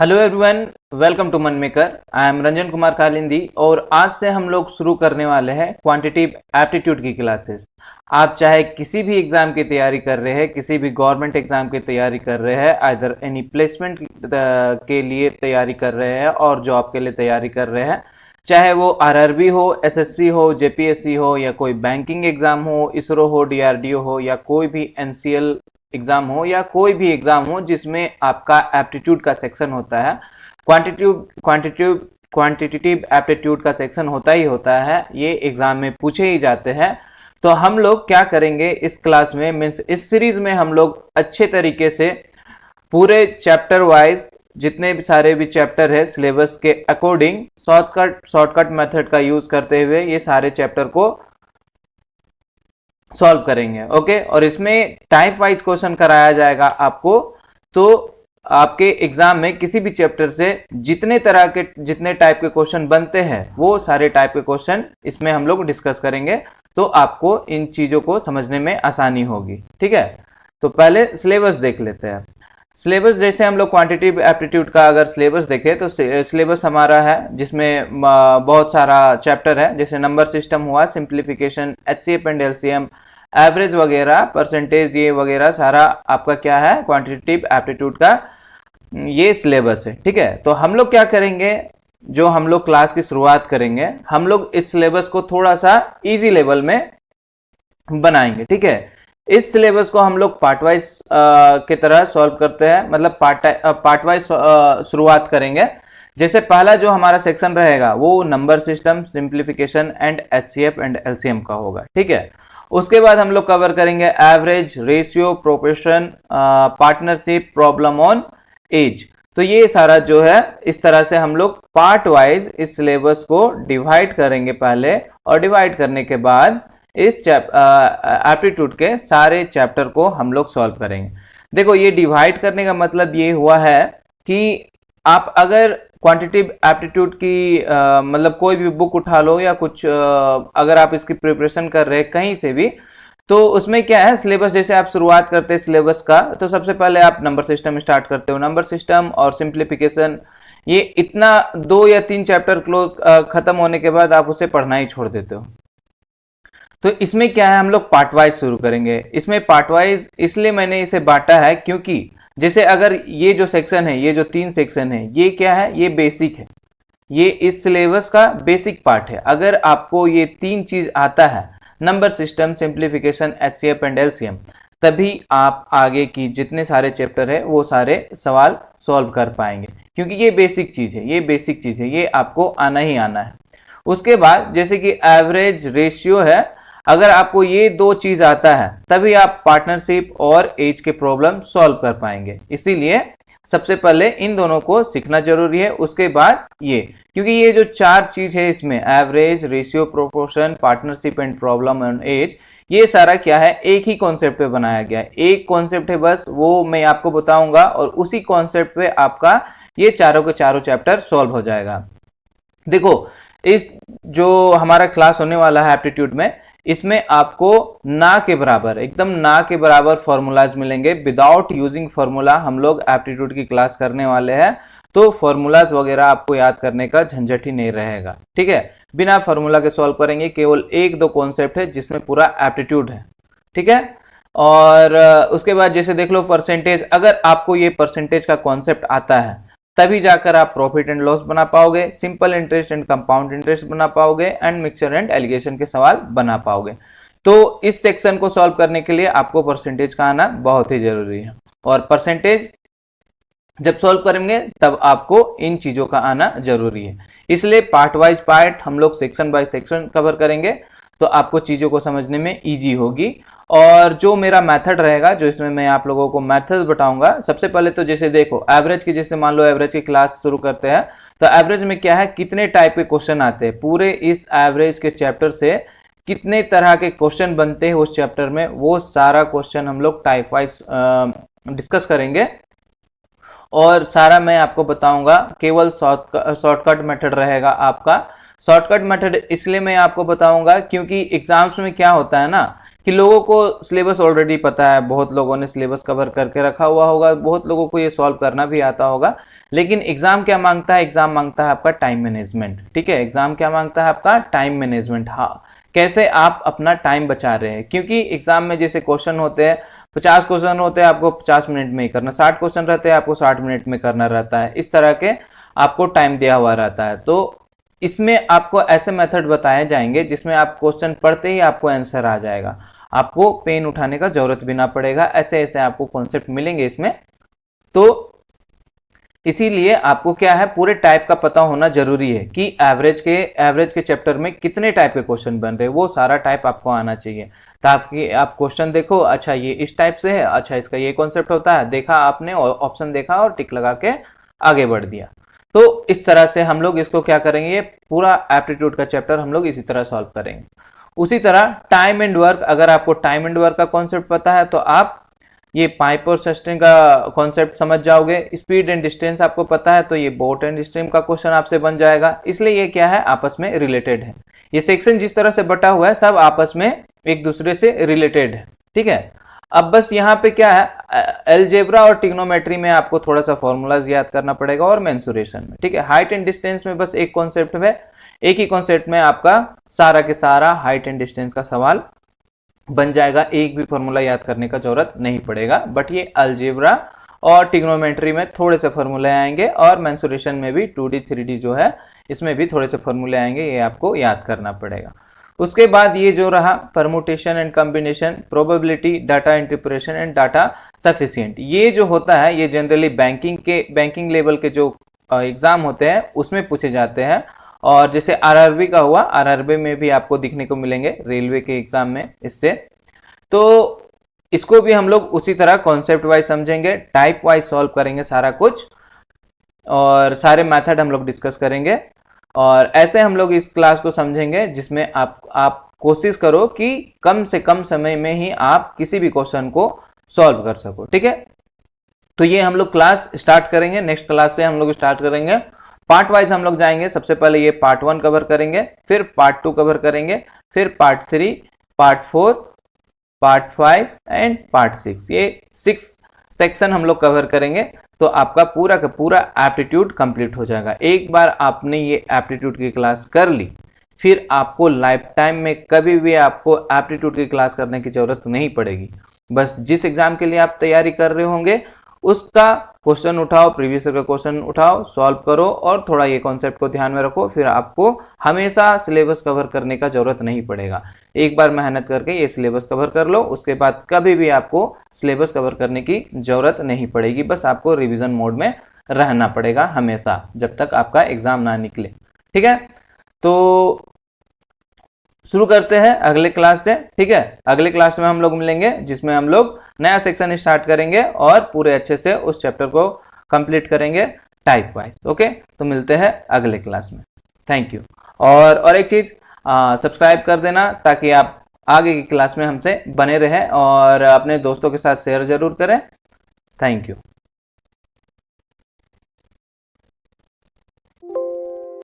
Hello everyone, welcome to मन maker. I am Ranjan Kumar Kalindi और आज से हम लोग शुरू करने वाले हैं क्वांटिटेटिव एप्टीट्यूड की क्लासेस। आप चाहे किसी भी एग्जाम की तैयारी कर रहे हैं, किसी भी गवर्नमेंट एग्जाम की तैयारी कर रहे हैं, आइदर एनी प्लेसमेंट के लिए तैयारी कर रहे हैं और जॉब के लिए तैयारी कर रहे हैं, चाहे वो आरआरबी हो, एसएससी हो, जेपीएससी हो या कोई बैंकिंग एग्जाम हो, इसरो हो, डीआरडीओ हो या कोई भी एनसीएल एग्जाम हो या कोई भी एग्जाम हो जिसमें आपका एप्टीट्यूड का सेक्शन होता है, क्वांटिटेटिव एप्टीट्यूड का सेक्शन होता ही होता है। ये एग्जाम में पूछे ही जाते हैं। तो हम लोग क्या करेंगे इस क्लास में, मीन्स इस सीरीज में हम लोग अच्छे तरीके से पूरे चैप्टर वाइज जितने भी सारे भी चैप्टर है सिलेबस के अकॉर्डिंग शॉर्टकट मेथड का यूज करते हुए ये सारे चैप्टर को सॉल्व करेंगे। ओके, और इसमें टाइप वाइज क्वेश्चन कराया जाएगा आपको। तो आपके एग्जाम में किसी भी चैप्टर से जितने टाइप के क्वेश्चन बनते हैं वो सारे टाइप के क्वेश्चन इसमें हम लोग डिस्कस करेंगे, तो आपको इन चीजों को समझने में आसानी होगी। ठीक है, तो पहले सिलेबस देख लेते हैं। सिलेबस जैसे हम लोग क्वांटिटेटिव एप्टीट्यूड का अगर सिलेबस देखें तो सिलेबस हमारा है जिसमें बहुत सारा चैप्टर है, जैसे नंबर सिस्टम हुआ, simplification, HCF and LCM, average वगैरह, परसेंटेज, ये वगैरह सारा आपका क्या है क्वांटिटेटिव एप्टीट्यूड का ये सिलेबस है। ठीक है, तो हम लोग क्या करेंगे, जो हम लोग क्लास की शुरुआत करेंगे, हम लोग इस सिलेबस को थोड़ा सा इजी लेवल में बनाएंगे। ठीक है, इस सिलेबस को हम लोग पार्ट वाइज की तरह सॉल्व करते हैं, मतलब पार्ट वाइज शुरुआत करेंगे। जैसे पहला जो हमारा सेक्शन रहेगा वो number system, simplification and HCF and LCM का होगा। ठीक है, उसके बाद हम लोग कवर करेंगे average, ratio, proportion, partnership, problem on age. तो ये सारा जो है इस तरह से हम लोग पार्ट वाइज इस सिलेबस को डिवाइड करेंगे पहले, और डिवाइड करने के बाद इस एप्टीट्यूड के सारे चैप्टर को हम लोग सॉल्व करेंगे। देखो, ये डिवाइड करने का मतलब ये हुआ है कि आप अगर क्वांटिटेटिव एप्टीट्यूड की मतलब कोई भी बुक उठा लो या कुछ अगर आप इसकी प्रिपरेशन कर रहे हैं कहीं से भी, तो उसमें क्या है, सिलेबस जैसे आप शुरुआत करते हैं सिलेबस का, तो सबसे पहले आप नंबर सिस्टम स्टार्ट करते हो। नंबर सिस्टम और सिंप्लीफिकेशन, ये इतना 2 या 3 चैप्टर खत्म होने के बाद आप उसे पढ़ना ही छोड़ देते हो। तो इसमें क्या है, हम लोग पार्ट वाइज शुरू करेंगे। इसमें पार्ट वाइज इसलिए मैंने इसे बांटा है क्योंकि जैसे अगर ये जो सेक्शन है, ये जो 3 सेक्शन है, ये क्या है, ये बेसिक है, ये इस सिलेबस का बेसिक पार्ट है। अगर आपको ये 3 चीज आता है, number system, simplification, HCF and LCM, तभी आप आगे की जितने सारे चैप्टर है वो सारे सवाल सॉल्व कर पाएंगे, क्योंकि ये बेसिक चीज है, ये बेसिक चीज है, ये आपको आना ही आना है। उसके बाद जैसे कि एवरेज, रेशियो है, अगर आपको ये 2 चीज आता है तभी आप पार्टनरशिप और एज के प्रॉब्लम सॉल्व कर पाएंगे। इसीलिए सबसे पहले इन दोनों को सीखना जरूरी है, उसके बाद ये, क्योंकि ये जो 4 चीज है इसमें average, ratio, proportion, partnership and problem and age, ये सारा क्या है, एक ही कॉन्सेप्ट पे बनाया गया है। एक कॉन्सेप्ट है बस, वो मैं आपको बताऊंगा और उसी कॉन्सेप्ट पे आपका ये चारों के चारों चैप्टर सॉल्व हो जाएगा। देखो, इस जो हमारा क्लास होने वाला है एप्टीट्यूड में, इसमें आपको ना के बराबर, एकदम ना के बराबर फॉर्मूलाज मिलेंगे। विदाउट यूजिंग फॉर्मूला हम लोग एप्टीट्यूड की क्लास करने वाले हैं, तो फॉर्मूलाज वगैरह आपको याद करने का झंझट ही नहीं रहेगा। ठीक है, बिना फॉर्मूला के सॉल्व करेंगे, केवल 1-2 कॉन्सेप्ट है जिसमें पूरा एप्टीट्यूड है। ठीक है, और उसके बाद जैसे देख लो परसेंटेज, अगर आपको ये परसेंटेज का कॉन्सेप्ट आता है तभी जाकर आप प्रॉफिट एंड लॉस बना पाओगे, simple interest and compound interest बना पाओगे, एंड मिक्सचर एंड एलिगेशन के सवाल बना पाओगे। तो इस सेक्शन को सॉल्व करने के लिए आपको परसेंटेज का आना बहुत ही जरूरी है, और परसेंटेज जब सॉल्व करेंगे तब आपको इन चीजों का आना जरूरी है। इसलिए पार्ट वाइज पार्ट हम लोग सेक्शन बाय सेक्शन कवर करेंगे, तो आपको चीजों को समझने में इजी होगी। और जो मेरा मेथड रहेगा, जो इसमें मैं आप लोगों को मेथड बताऊंगा, सबसे पहले तो जैसे देखो एवरेज की, जैसे मान लो एवरेज की क्लास शुरू करते हैं, तो एवरेज में क्या है, कितने टाइप के क्वेश्चन आते हैं, पूरे इस एवरेज के चैप्टर से कितने तरह के क्वेश्चन बनते हैं उस चैप्टर में, वो सारा क्वेश्चन हम लोग टाइप वाइज डिस्कस करेंगे और सारा मैं आपको बताऊंगा। केवल शॉर्टकट मेथड रहेगा आपका। शॉर्टकट मेथड इसलिए मैं आपको बताऊंगा क्योंकि एग्जाम्स में क्या होता है ना, कि लोगों को सिलेबस ऑलरेडी पता है, बहुत लोगों ने सिलेबस कवर करके रखा हुआ होगा, बहुत लोगों को ये सॉल्व करना भी आता होगा, लेकिन एग्जाम क्या मांगता है, एग्जाम मांगता है आपका टाइम मैनेजमेंट। ठीक है, एग्जाम क्या मांगता है आपका टाइम मैनेजमेंट। हाँ, कैसे आप अपना टाइम बचा रहे हैं, क्योंकि एग्जाम में जैसे क्वेश्चन होते हैं 50 क्वेश्चन होते हैं, आपको 50 मिनट में ही करना, 60 क्वेश्चन रहते हैं आपको 60 मिनट में करना रहता है, इस तरह के आपको टाइम दिया हुआ रहता है। तो इसमें आपको ऐसे मेथड बताए जाएंगे जिसमें आप क्वेश्चन पढ़ते ही आपको आंसर आ जाएगा, आपको पेन उठाने का जरूरत भी ना पड़ेगा, ऐसे ऐसे आपको कॉन्सेप्ट मिलेंगे इसमें। तो इसीलिए आपको क्या है, पूरे टाइप का पता होना जरूरी है कि एवरेज के चैप्टर में कितने टाइप के क्वेश्चन बन रहे हैं, वो सारा टाइप आपको आना चाहिए, ताकि आप क्वेश्चन देखो, अच्छा ये इस टाइप से है, अच्छा इसका ये कॉन्सेप्ट होता है, देखा आपने ऑप्शन देखा और टिक लगा के आगे बढ़ दिया। तो इस तरह से हम लोग इसको क्या करेंगे, ये पूरा एप्टीट्यूड का चैप्टर हम लोग इसी तरह सॉल्व करेंगे। उसी तरह टाइम एंड वर्क, अगर आपको टाइम एंड वर्क का कॉन्सेप्ट पता है तो आप ये पाइप और सस्टेन का कॉन्सेप्ट समझ जाओगे। स्पीड एंड डिस्टेंस आपको पता है तो ये बोट एंड स्ट्रीम का क्वेश्चन आपसे बन जाएगा। इसलिए ये क्या है, आपस में रिलेटेड है। ये सेक्शन जिस तरह से बटा हुआ है सब आपस में एक दूसरे से रिलेटेड है। ठीक है, अब बस यहाँ पे क्या है, अलजेब्रा और ट्रिग्नोमेट्री में आपको थोड़ा सा फॉर्मूलाज याद करना पड़ेगा और मेंसुरेशन में। ठीक है, हाइट एंड डिस्टेंस में बस एक कॉन्सेप्ट है, एक ही कॉन्सेप्ट में आपका सारा के सारा हाइट एंड डिस्टेंस का सवाल बन जाएगा, एक भी फॉर्मूला याद करने का जरूरत नहीं पड़ेगा। बट ये अलजेब्रा और ट्रिग्नोमेट्री में थोड़े से फॉर्मूले आएंगे और मेंसुरेशन में भी 2D 3D जो है इसमें भी थोड़े से फॉर्मूले आएंगे, ये आपको याद करना पड़ेगा। उसके बाद ये जो रहा permutation and combination, probability, data interpretation and data sufficient, ये जो होता है ये जनरली बैंकिंग लेवल के जो एग्जाम होते हैं उसमें पूछे जाते हैं। और जैसे आरआरबी का हुआ, आरआरबी में भी आपको दिखने को मिलेंगे रेलवे के एग्जाम में इससे। तो इसको भी हम लोग उसी तरह कॉन्सेप्ट वाइज समझेंगे, टाइप वाइज सॉल्व करेंगे सारा कुछ, और सारे मेथड हम लोग डिस्कस करेंगे। और ऐसे हम लोग इस क्लास को समझेंगे जिसमें आप कोशिश करो कि कम से कम समय में ही आप किसी भी क्वेश्चन को सॉल्व कर सको। ठीक है, तो ये हम लोग क्लास स्टार्ट करेंगे, नेक्स्ट क्लास से हम लोग स्टार्ट करेंगे। पार्ट वाइज हम लोग जाएंगे, सबसे पहले ये पार्ट 1 कवर करेंगे, फिर पार्ट 2 कवर करेंगे, फिर part 3, part 4, part 5 and part 6, ये 6 सेक्शन हम लोग कवर करेंगे। तो आपका पूरा का पूरा एप्टीट्यूड कंप्लीट हो जाएगा। एक बार आपने ये एप्टीट्यूड की क्लास कर ली, फिर आपको लाइफ टाइम में कभी भी आपको एप्टीट्यूड की क्लास करने की जरूरत नहीं पड़ेगी। बस जिस एग्जाम के लिए आप तैयारी कर रहे होंगे उसका क्वेश्चन उठाओ, प्रीवियस का क्वेश्चन उठाओ, सॉल्व करो और थोड़ा ये कॉन्सेप्ट को ध्यान में रखो, फिर आपको हमेशा सिलेबस कवर करने का जरूरत नहीं पड़ेगा। एक बार मेहनत करके ये सिलेबस कवर कर लो, उसके बाद कभी भी आपको सिलेबस कवर करने की जरूरत नहीं पड़ेगी, बस आपको रिवीजन मोड में रहना पड़ेगा हमेशा जब तक आपका एग्जाम ना निकले। ठीक है, तो शुरू करते हैं अगले क्लास से। ठीक है, अगले क्लास में हम लोग मिलेंगे जिसमें हम लोग नया सेक्शन स्टार्ट करेंगे और पूरे अच्छे से उस चैप्टर को कंप्लीट करेंगे टाइप वाइज। ओके, तो मिलते हैं अगले क्लास में। Thank you. और एक चीज, सब्सक्राइब कर देना ताकि आप आगे की क्लास में हमसे बने रहें और अपने दोस्तों के साथ शेयर जरूर करें। Thank you.